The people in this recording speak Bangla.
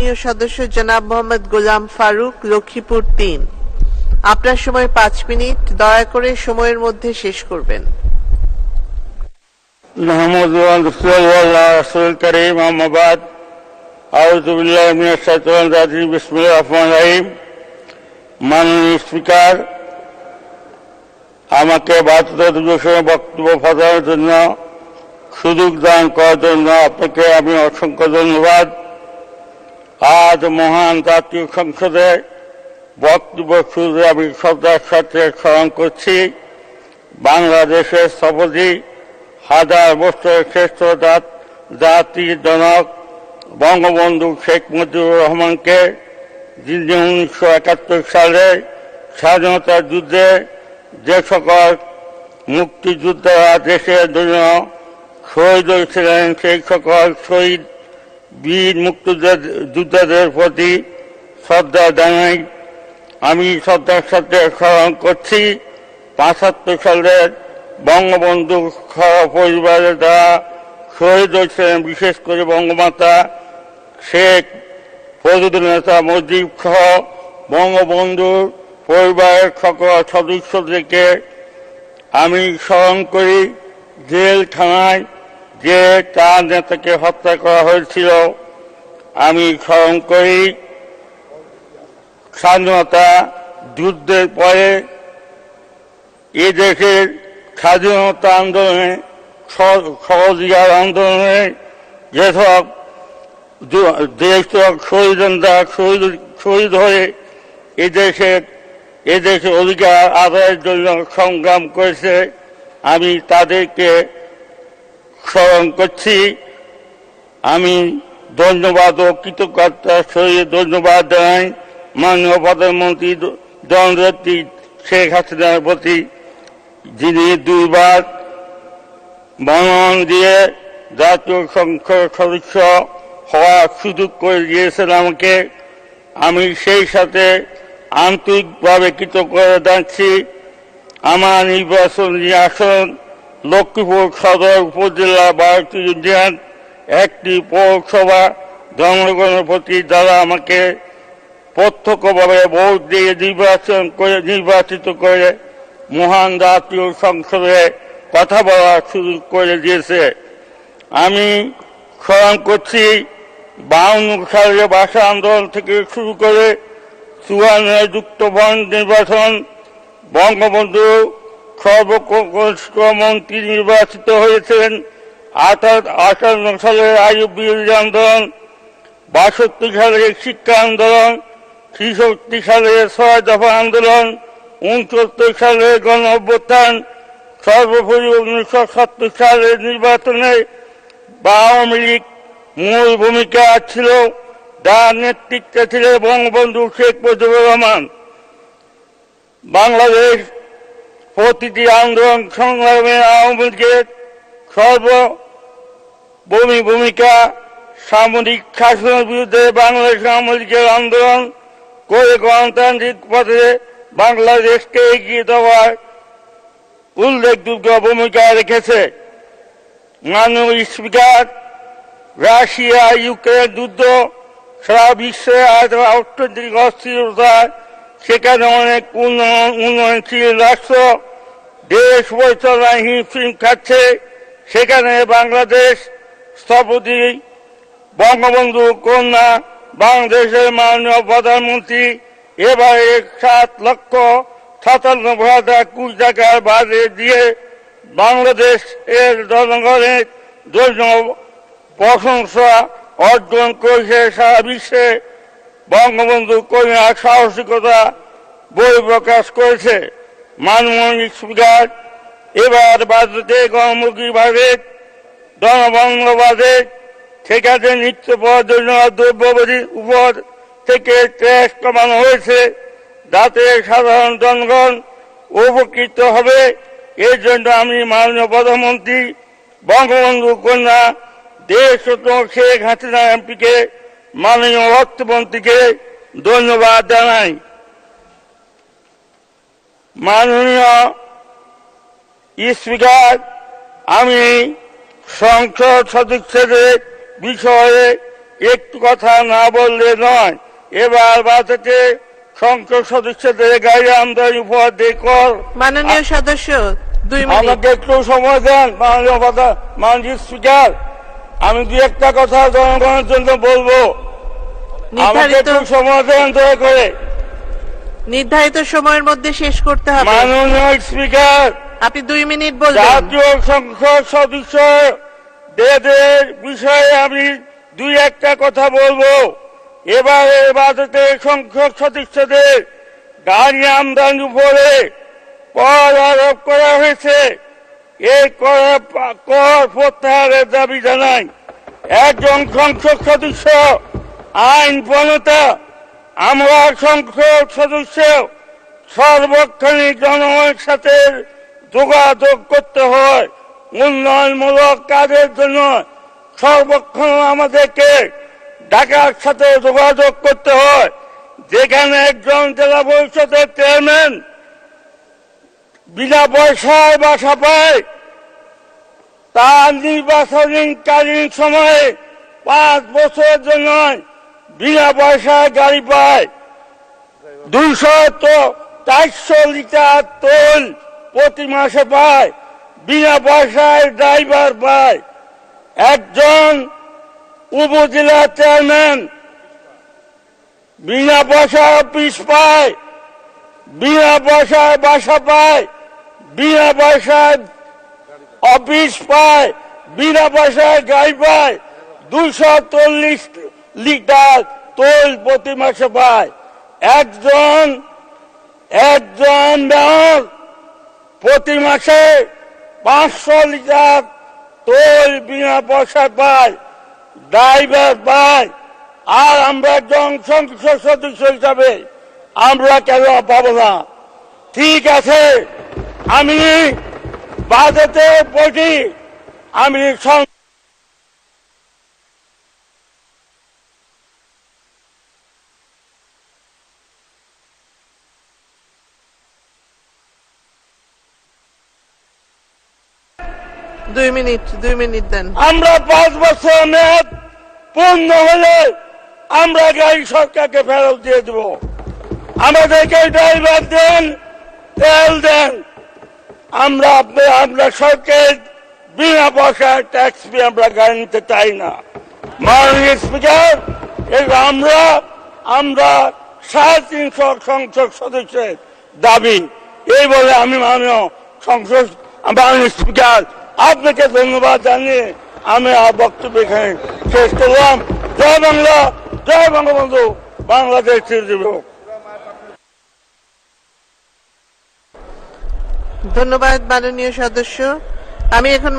মাননীয় সদস্য জনাব মোহাম্মদ গোলাম ফারুক, লক্ষ্মীপুর ৩। আপনার সময় ৫ মিনিট, দয়া করে সময়ের মধ্যে শেষ করবেন। মাননীয় স্পিকার, আমাকে বাধ্যতা দিবসে বক্তব্য প্রদানের জন্য সুযোগ দান করার জন্য আপনাকে আমি অসংখ্য ধন্যবাদ। আজ মহান জাতীয় সংসদে বক্তব্য শুরুতে আমি শ্রদ্ধার সাথে স্মরণ করছি বাংলাদেশের স্থপতি, হাজার বছরের শ্রেষ্ঠ জাতির জনক বঙ্গবন্ধু শেখ মুজিবুর রহমানকে, যিনি 1971 সালে স্বাধীনতা যুদ্ধে যে সকল মুক্তিযোদ্ধারা দেশের জন্য শহীদ হয়েছিলেন, সেই সকল শহীদ বীর মুক্তিযোদ্ধাদের প্রতি শ্রদ্ধা জানাই। আমি শ্রদ্ধার সাথে স্মরণ করছি 75 সালের বঙ্গবন্ধু পরিবারের দ্বারা শহীদ হয়েছিলেন, বিশেষ করে বঙ্গমাতা শেখ ফজলুন্নেসা মুজিব সহ বঙ্গবন্ধুর পরিবারের সকল সদস্যদেরকে আমি স্মরণ করি জেলখানায় যে 4 নেতাকে হত্যা করা হয়েছিল। আমি স্মরণ করি স্বাধীনতা যুদ্ধের পরে এদেশের স্বাধীনতা আন্দোলনে, সহযোগিতার আন্দোলনে যেসব দেশক শহীদ হয়ে এদেশের অধিকার আদায়ের জন্য সংগ্রাম করেছে, আমি তাদেরকে স্মরণ করছি। আমি ধন্যবাদ ও কৃতজ্ঞতার সহিত ধন্যবাদ জানাই মাননীয় প্রধানমন্ত্রী জননেত্রী শেখ হাসিনার প্রতি, যিনি 2 বার মনোনয়ন দিয়ে জাতীয় সংসদ সদস্য হওয়ার সুযোগ করে দিয়েছেন আমাকে। আমি সেই সাথে আন্তরিকভাবে কৃতজ্ঞতা জানাচ্ছি। আমার নির্বাচনী আসন লক্ষ্মীপুর সদর উপজেলা 12টি ইউনিয়ন, 1টি পৌরসভা, জনগণের প্রতি যারা আমাকে প্রত্যক্ষভাবে ভোট দিয়ে নির্বাচিত করে মহান জাতীয় সংসদে কথা বলার সুযোগ করে দিয়েছে। আমি স্মরণ করছি 52 সালে ভাষা আন্দোলন থেকে শুরু করে 54 যুক্ত বন্ড নির্বাচন, বঙ্গবন্ধু সর্বকনিষ্ঠ মন্ত্রী নির্বাচিত হয়েছেন। 58 সালের আইয়ুব বিরোধী আন্দোলন, 62 সালের শিক্ষা আন্দোলন, 63 সালের 6 দফা আন্দোলন, 69 সালের গণ অভ্যুত্থান, সর্বোপরি 1970 সালের নির্বাচনে আওয়ামী লীগ মূল ভূমিকা ছিল, যার নেতৃত্বে ছিলেন বঙ্গবন্ধু শেখ মুজিবুর রহমান। বাংলাদেশ প্রতিটি আন্দোলন সংগ্রামে আওয়ামী লীগের সর্বভূমি ভূমিকা। সামরিক শাসনের বিরুদ্ধে বাংলাদেশ আওয়ামী লীগের আন্দোলন করে গণতান্ত্রিক পথে বাংলাদেশকে এগিয়ে দেওয়ার উল্লেখযোগ্য ভূমিকা রেখেছে। মাননীয় স্পিকার, রাশিয়া ইউক্রেন যুদ্ধ সারা বিশ্বে আজ অর্থনৈতিক অস্থিরতা, সেখানে অনেক উন্নয়নশীল রাষ্ট্র দেশ পরিচালনায় হিমশিম খাচ্ছে। সেখানে বাংলাদেশ স্থপতি বঙ্গবন্ধু কন্যা বাংলাদেশের মাননীয় প্রধানমন্ত্রী এবারে 7,57,000 কোটি টাকার বাজেট দিয়ে বাংলাদেশ এর জনগণের জন্য প্রশংসা অর্জন করেছে। সারা বিশ্বে বঙ্গবন্ধু কন্যার সাহসিকতা বহিঃপ্রকাশ করেছে। মাননীয় স্পিকার, এবার বাজেটে গণমুখী বাজেট, জনবন্ধ বাজেট, সেখানে নিত্য প্রয়োজনীয় দ্রব্যাবলীর উপর থেকে ট্যাক্স কমানো হয়েছে, যাতে সাধারণ জনগণ উপকৃত হবে। এর জন্য আমি মাননীয় প্রধানমন্ত্রী বঙ্গবন্ধু কন্যা দেশরত্ন শেখ হাসিনা এমপিকে, মাননীয় অর্থমন্ত্রীকে ধন্যবাদ জানাই। মাননীয় স্পিকার, আমি সংসদ সদস্যদের বিষয়ে একটু কথা না বললে নয়। এবার বাজেটে সংসদ সদস্যদের গাড়ি আমদানি উপহার দিয়ে কর। মাননীয় সদস্য 2 মিনিট। আমাকে একটু সময় দেন মাননীয় স্পিকার, আমি দুই একটা কথা জনগণের জন্য বলবো। আমাকে একটু সময় দেন দয়া করে। নির্ধারিত সময়ের মধ্যে শেষ করতে হবে। মাননীয় স্পিকার, আপনি 2 মিনিট বলবেন। জাতীয় সংসদ সদস্যদের বিষয়ে আমি দুই একটা কথা বলবো। এবারে বাজেটে সংসদ সদস্যদের গাড়ি আমদানির উপরে কর আরোপ করা হয়েছে। এই কর প্রত্যাহারের দাবি জানাই। একজন সংসদ সদস্য আইন প্রণেতা, আমরা সংসদ সদস্য সর্বক্ষণিক জনগণের সাথে যোগাযোগ করতে হয়। উন্নয়নমূলক কাজের জন্য সর্বক্ষণ আমাদেরকে ঢাকার সাথে যোগাযোগ করতে হয়। যেখানে একজন জেলা পরিষদের চেয়ারম্যান বিনা পয়সায় বাসা পায়, তার নির্বাচনকালীন সময়ে 5 বছরের জন্য বিনা পয়সায় গাড়ি পায়। 200-400 লিটার তেল প্রতি মাসে পায়, বিনা পয়সায় ড্রাইভার পায়। একজন উপজেলা চেয়ারম্যান বিনা পয়সায় অফিস পায়, বিনা পয়সায় বাসা পায়, বিনা পয়সায় অফিস পায়, বিনা পয়সায় গাড়ি পায়। 240 লিটার তেল প্রতি মাসে পায়। একজন মেয়র প্রতি মাসে 500 লিটার তেল বিনা পয়সায় পায়, ড্রাইভার পায়। আর আমরা একজন সংসদ সদস্য হিসাবে আমরা কেন পাবো না? ঠিক আছে, আমি বাজেটে পড়ি, আমি 2 মিনিট দেন। আমরা 5 বছর মেয়াদ পূর্ণ হলে আমরা গাড়ি সরকারকে ফেরত দিয়ে দেব। আমাদেরকে ড্রাইভার দেন, তেল দেন। আমরা সরকার বিনা পয়সায় ট্যাক্স দিয়ে আমরা গাড়ি নিতে চাই না। মাননীয় স্পিকার, আমরা 350 সংসদ সদস্যের দাবি এই বলে আমি মাননীয় স্পিকার আপনাকে ধন্যবাদ জানিয়ে আমি বক্তব্য এখানে শেষ করলাম। জয় বাংলা, জয় বঙ্গবন্ধু, বাংলাদেশ চিরজীবী। ধন্যবাদ মাননীয় সদস্য। আমি এখন